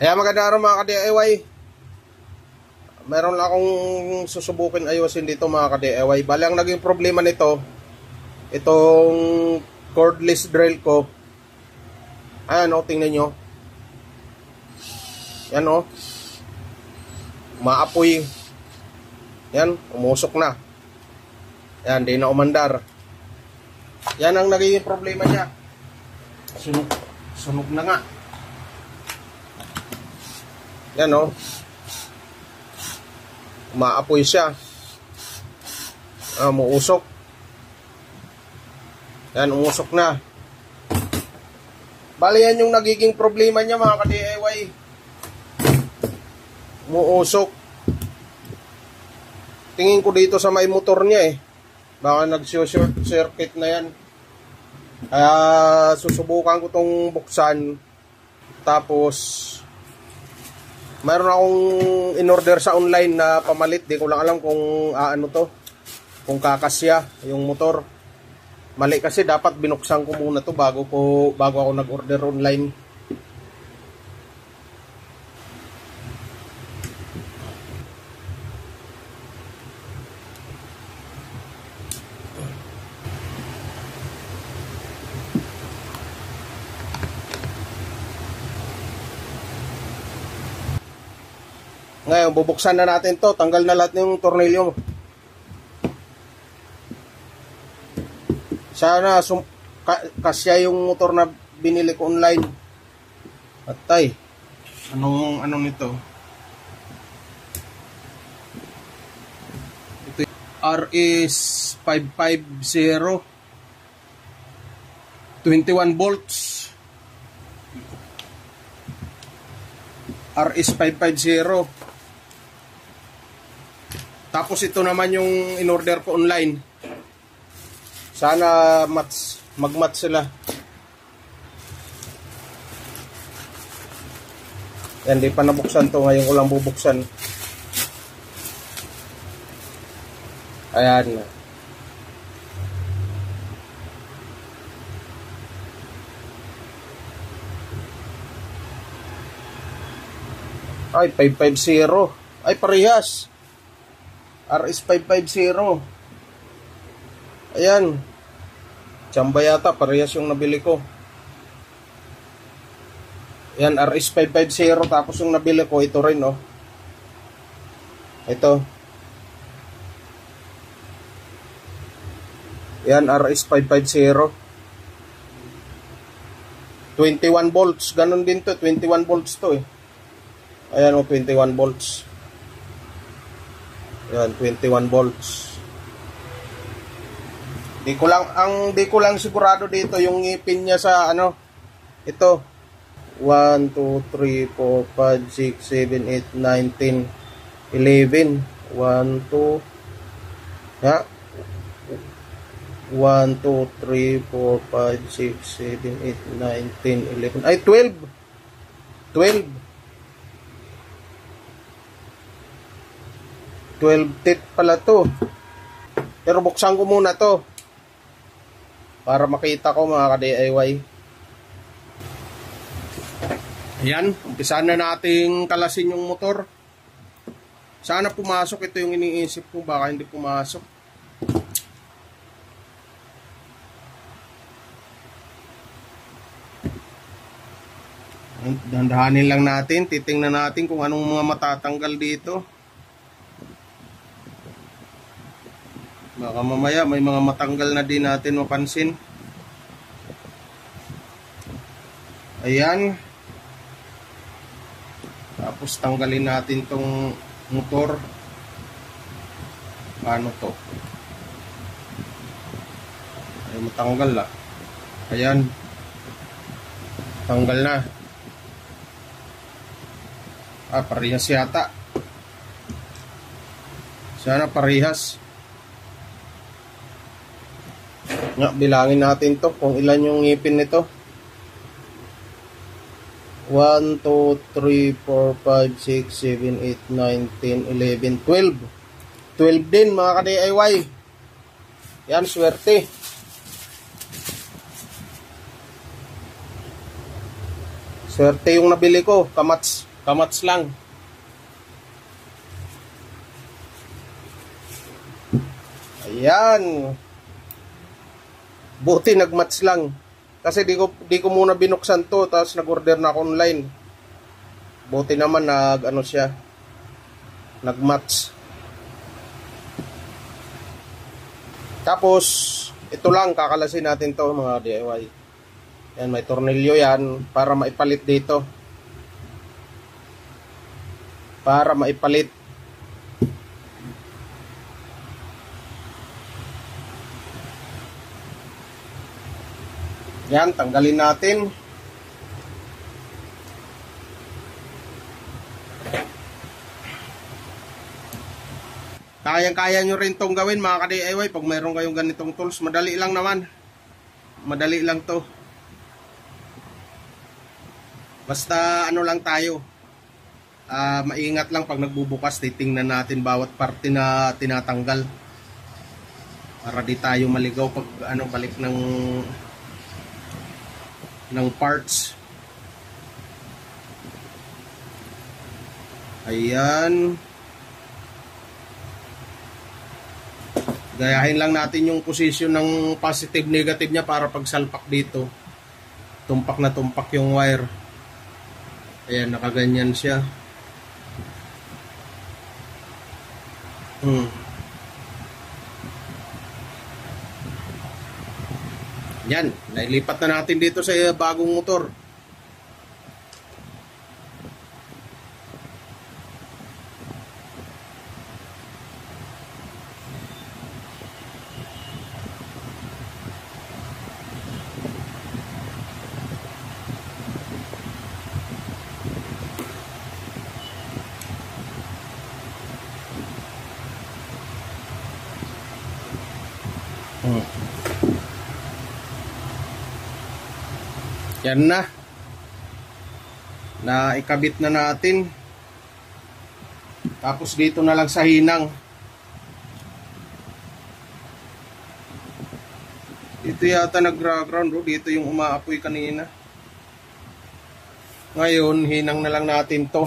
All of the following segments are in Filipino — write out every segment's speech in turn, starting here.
Kaya magandang araw mga ka-DIY. Meron lang akong susubukin ayusin dito mga ka-DIY. Bali ang naging problema nito, itong cordless drill ko. Ayan o, tingnan nyo. Yan o. Maapoy. Yan, umusok na. Yan, di na umandar. Yan ang naging problema niya. Sunog na nga. Yan o. Umaapoy siya. Umuusok. Yan, umusok na. Bali yan yung nagiging problema niya mga ka-DIY. Umuusok. Tingin ko dito sa may motor niya eh. Baka nag-short circuit na yan. Kaya susubukan ko tong buksan. Tapos mayroon akong in-order sa online na pamalit. Di ko lang alam kung ano to. Kung kakasya yung motor. Mali kasi dapat binuksan ko muna to bago ako nag-order online. Ngayon, bubuksan na natin to. Tanggal na lahat ng tornilyo. Sana kasya yung motor na binili ko online. Patay. Anong nito? Ito RS 550 21 volts. RS 550. Tapos ito naman yung in-order ko online. Sana mag-match sila. Yan, di pa nabuksan to. Ngayon ko lang bubuksan. Ayan. Ay, 550. Ay, parehas. RS 550. Ayan. Tsamba yata, parehas yung nabili ko. Ayan, RS 550. Tapos yung nabili ko, ito rin, oh. Ito. Ayan, RS 550. 21 volts. Ganon din to. 21 volts to, eh. Ayan, oh, 21 volts. Ayan, 21 volts. Di ko lang sigurado dito yung ngipin niya sa ano. Ito. 1 2 3 4 5 6 7 8 9 10 11. 1 2 ha? 1 2 3 4 5 6 7 8 9 10 11. Ay, 12. 12 teeth pala to. Pero buksan ko muna to para makita ko mga ka-DIY. Ayan, umpisahan na nating kalasin yung motor. Sana pumasok. Ito yung iniisip ko, baka hindi pumasok. Dandahanin lang natin. Titingnan natin kung anong mga matatanggal dito. Baka mamaya may mga matanggal na din natin mapansin. Ayan. Tapos tanggalin natin tong motor. Paano to? Ay, matanggal la. Ayan. Tanggal na. Parehas yata. Sana parehas. Nga, bilangin natin to kung ilan yung ngipin nito. 1, 2, 3, 4, 5, 6, 7, 8, 9, 10, 11, 12. 12 din mga ka-DIY. Yan, swerte. Swerte yung nabili ko. Kamats lang. Ayan. Buti nagmatch lang. Kasi di ko muna binuksan to, tapos nag-order na ako online. Buti naman nagmatch. Tapos ito lang, kakalasin natin to mga DIY. Yan, may tornilyo yan para maipalit dito. Para maipalit. Yan, tanggalin natin. Kayang-kaya nyo rin tong gawin mga ka-DIY pag mayroon kayong ganitong tools. Madali lang naman. Madali lang to. Basta ano lang tayo. Maingat lang pag nagbubukas. Titingnan natin bawat parte na tinatanggal. Para di tayo maligaw pag balik ng parts. Ayan. Gayahin lang natin yung position ng positive negative niya para pag salpak dito, tumpak na tumpak yung wire. Ayan, nakaganyan siya. Yan, nailipat na natin dito sa bagong motor. Yan na ikabit na natin. Tapos dito na lang sa hinang. Dito yata nag-ground, dito yung umaapoy kanina. Ngayon hinang na lang natin to.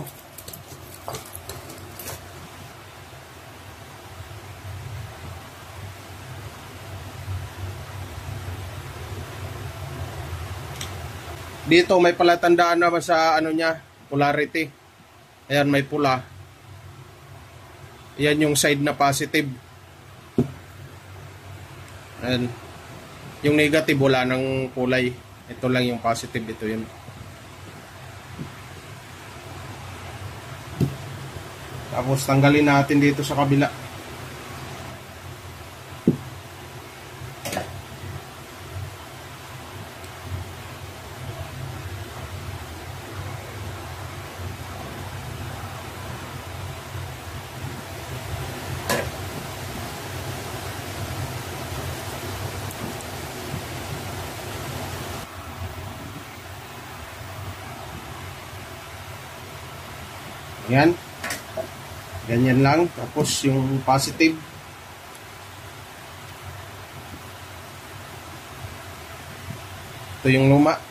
Dito may palatandaan naman sa niya, polarity. Ayan, may pula. Ayan yung side na positive. Ayan. Yung negative wala ng kulay. Ito lang yung positive, ito yun. Tapos tanggalin natin dito sa kabila. Yan. Ganyan lang. Tapos yung positive. Ito yung luma.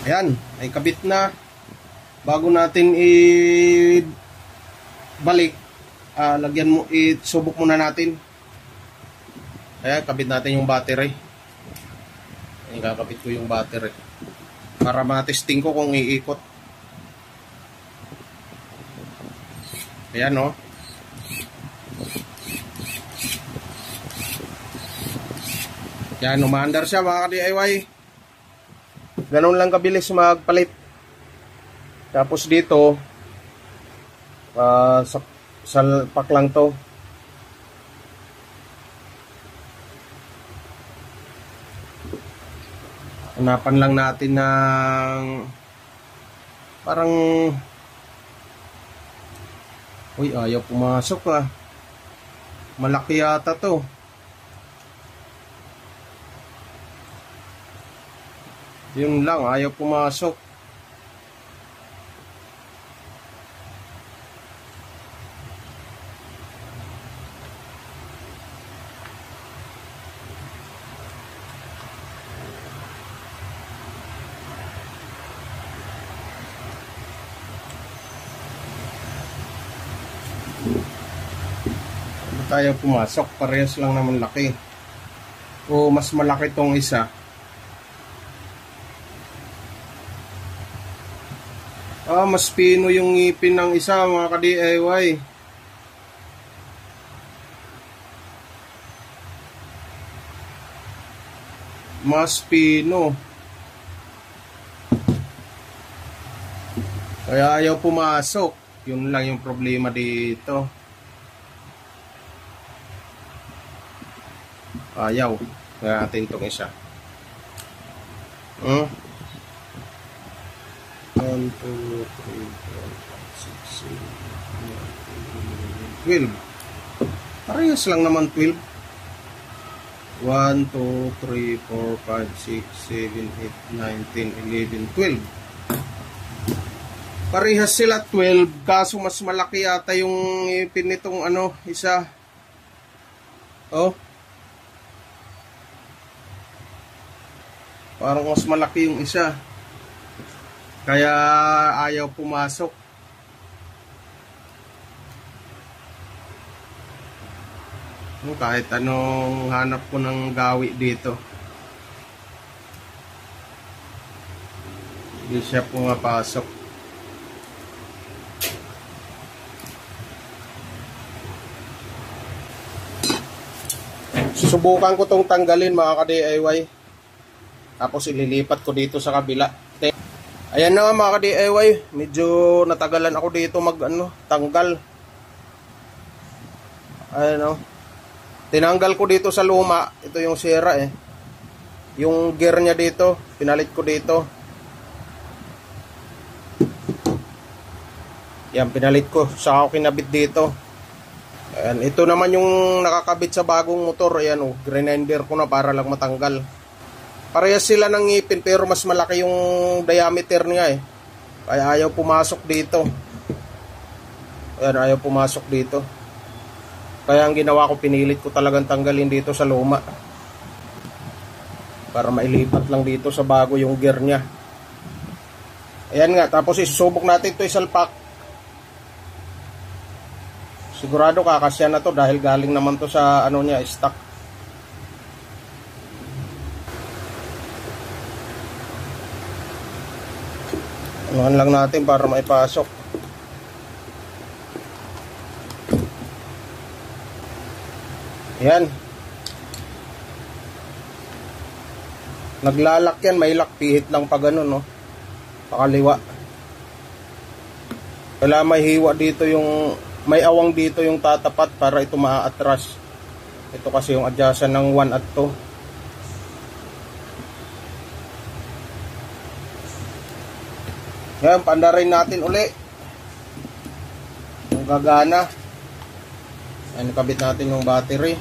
Ayan, ay kabit na. Bago natin i-balik, isubok muna natin. Ayan, kabit natin yung battery. Ayan, kakabit ko yung battery para matesting ko kung iikot. Ayan, no. Ayan, umaandar siya mga ka-DIY. Ganun lang kabilis magpalit. Tapos dito salpak lang to. Hanapan lang natin ng parang Uy, ayaw pumasok ah. Malaki yata to. Yun lang, ayaw pumasok. Ayaw pumasok, parehas lang naman laki. O mas malaki tong isa. Mas pino yung ngipin ng isa mga ka-DIY. Mas pino. Kaya ayaw pumasok. Yun lang yung problema dito. Ayaw. Kaya natin itong isa. 1, 2, 3, 4, 5, 6, 7, 8, 9, 10, 11, 12. Parehas lang naman 12. 1, 2, 3, 4, 5, 6, 7, 8, 9, 10, 11, 12. Parehas sila 12. Kaso mas malaki yata yung ipin nitong ano, isa. Oh. Parang mas malaki yung isa. Kaya ayaw pumasok. Kahit anong hanap ko ng gawi dito, hindi siya pumapasok. Susubukan ko tong tanggalin mga ka-DIY. Tapos ililipat ko dito sa kabila. Ayan na mga ka-DIY, medyo natagalan ako dito tanggal. Ayan o. Tinanggal ko dito sa luma. Ito yung sira eh. Yung gear niya dito, pinalit ko dito. Yan, pinalit ko. Saka ako kinabit dito. Ayan, ito naman yung nakakabit sa bagong motor. Ayan o, grinder ko na para lang matanggal. Parehas sila ng ngipin pero mas malaki yung diameter niya eh. Kaya ayaw pumasok dito. Ayan, ayaw pumasok dito. Kaya ang ginawa ko, pinilit ko talagang tanggalin dito sa luma. Para mailipat lang dito sa bago yung gear niya. Ayan nga, tapos isusubok natin ito isalpak. Sigurado kakasya na to dahil galing naman to sa ano niya, stock. Anuhan lang natin para maipasok. Yan. Naglalak yan, may lock, pihit lang pa ganun, no? Pakaliwa. Kailangan may hiwa dito yung, may awang dito yung tatapat para ito maa-atras. Ito kasi yung adjustan ng 1 at 2. Yan, pandarin natin uli. Yung gagana. Yan, kabit natin yung battery.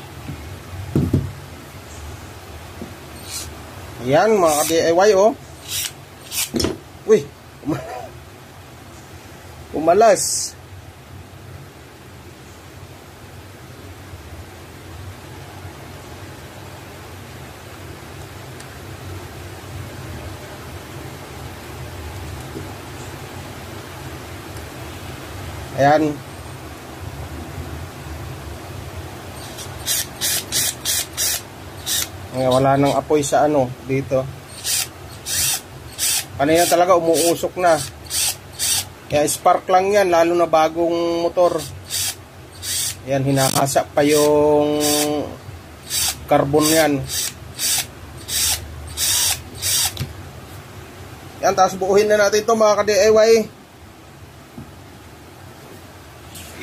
Yan mga ka-DIY oh. Uy, umalas. Ayan. Wala nang apoy sa ano dito. Kanina talaga umuusok na. Kaya spark lang yan, lalo na bagong motor. Yan, hinakasa pa yung carbon yan. Yan, tapos buuhin na natin ito mga ka-DIY.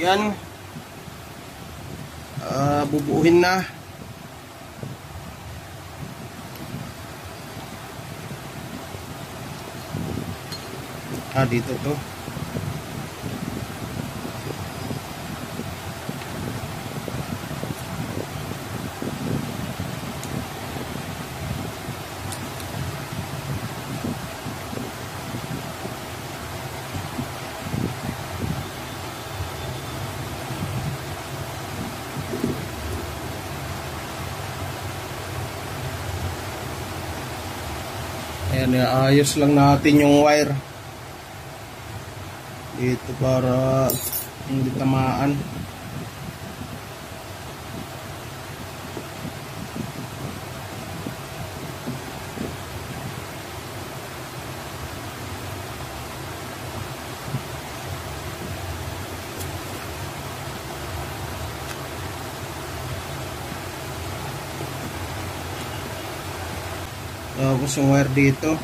Yan. Bubuuhin na. Dito to. Ayan, ayos lang natin yung wire dito para hindi tamaan. Tapos yung wire dito.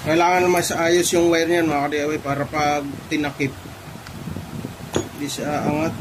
Kailangan naman sa ayos yung wire niyan mga ka-DIY para pag tinakip hindi siya angat.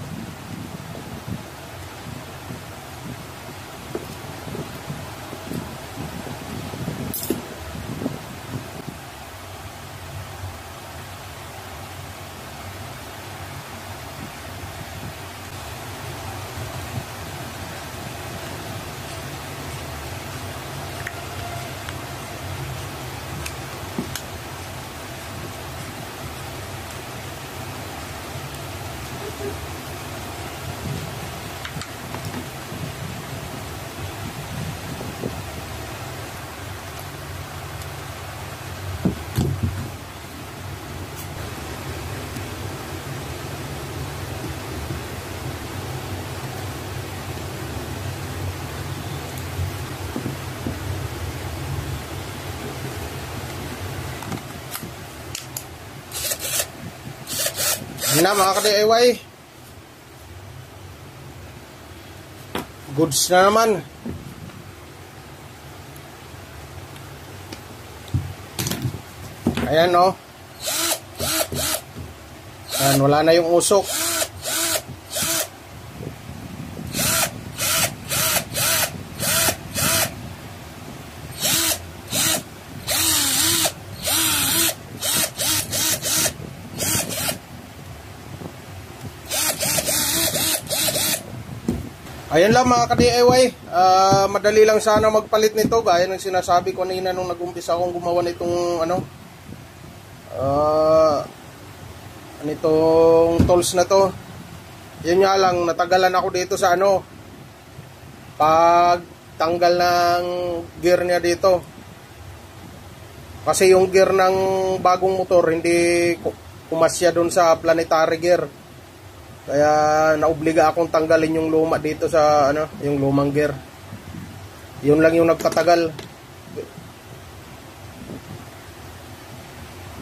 Na mga ka-DIY, goods na naman. Ayan o. Ayan, wala na yung usok. Ayan lang mga ka-DIY, madali lang sana magpalit nito gaya ng sinasabi ko kanina nung nag-umpisa akong gumawa nitong nitong tools na to. Yun nga lang, natagalan ako dito sa pagtanggal ng gear niya dito. Kasi yung gear ng bagong motor hindi kumasya dun sa planetary gear. Kaya naobliga akong tanggalin yung luma dito sa yung lumang gear. Yun lang yung nagpatagal.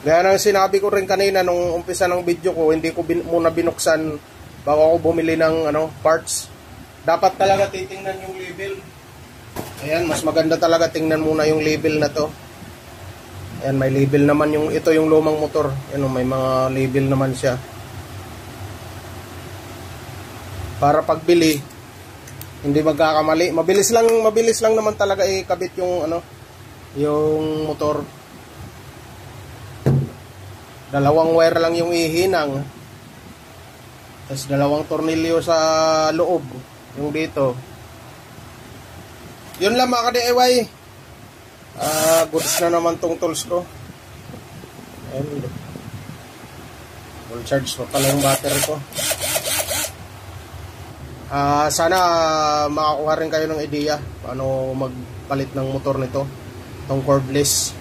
Gaya ng sinabi ko rin kanina nung umpisa ng video ko, hindi ko muna binuksan bago ako bumili ng parts. Dapat talaga titingnan yung label. Ayan, mas maganda talaga tingnan muna yung label na to. Ayan, may label naman ito yung lumang motor. Ayan, may mga label naman siya. Para pagbili hindi magkakamali. Mabilis lang naman talaga ikabit yung yung motor. Dalawang wire lang yung ihinang. Tapos dalawang tornilyo sa loob, yung dito. Yun lang mga ka-DIY. Goods na naman tong tools ko. And full charge pa pala yung battery ko. Sana makakuha rin kayo ng ideya paano magpalit ng motor nito, itong cordless.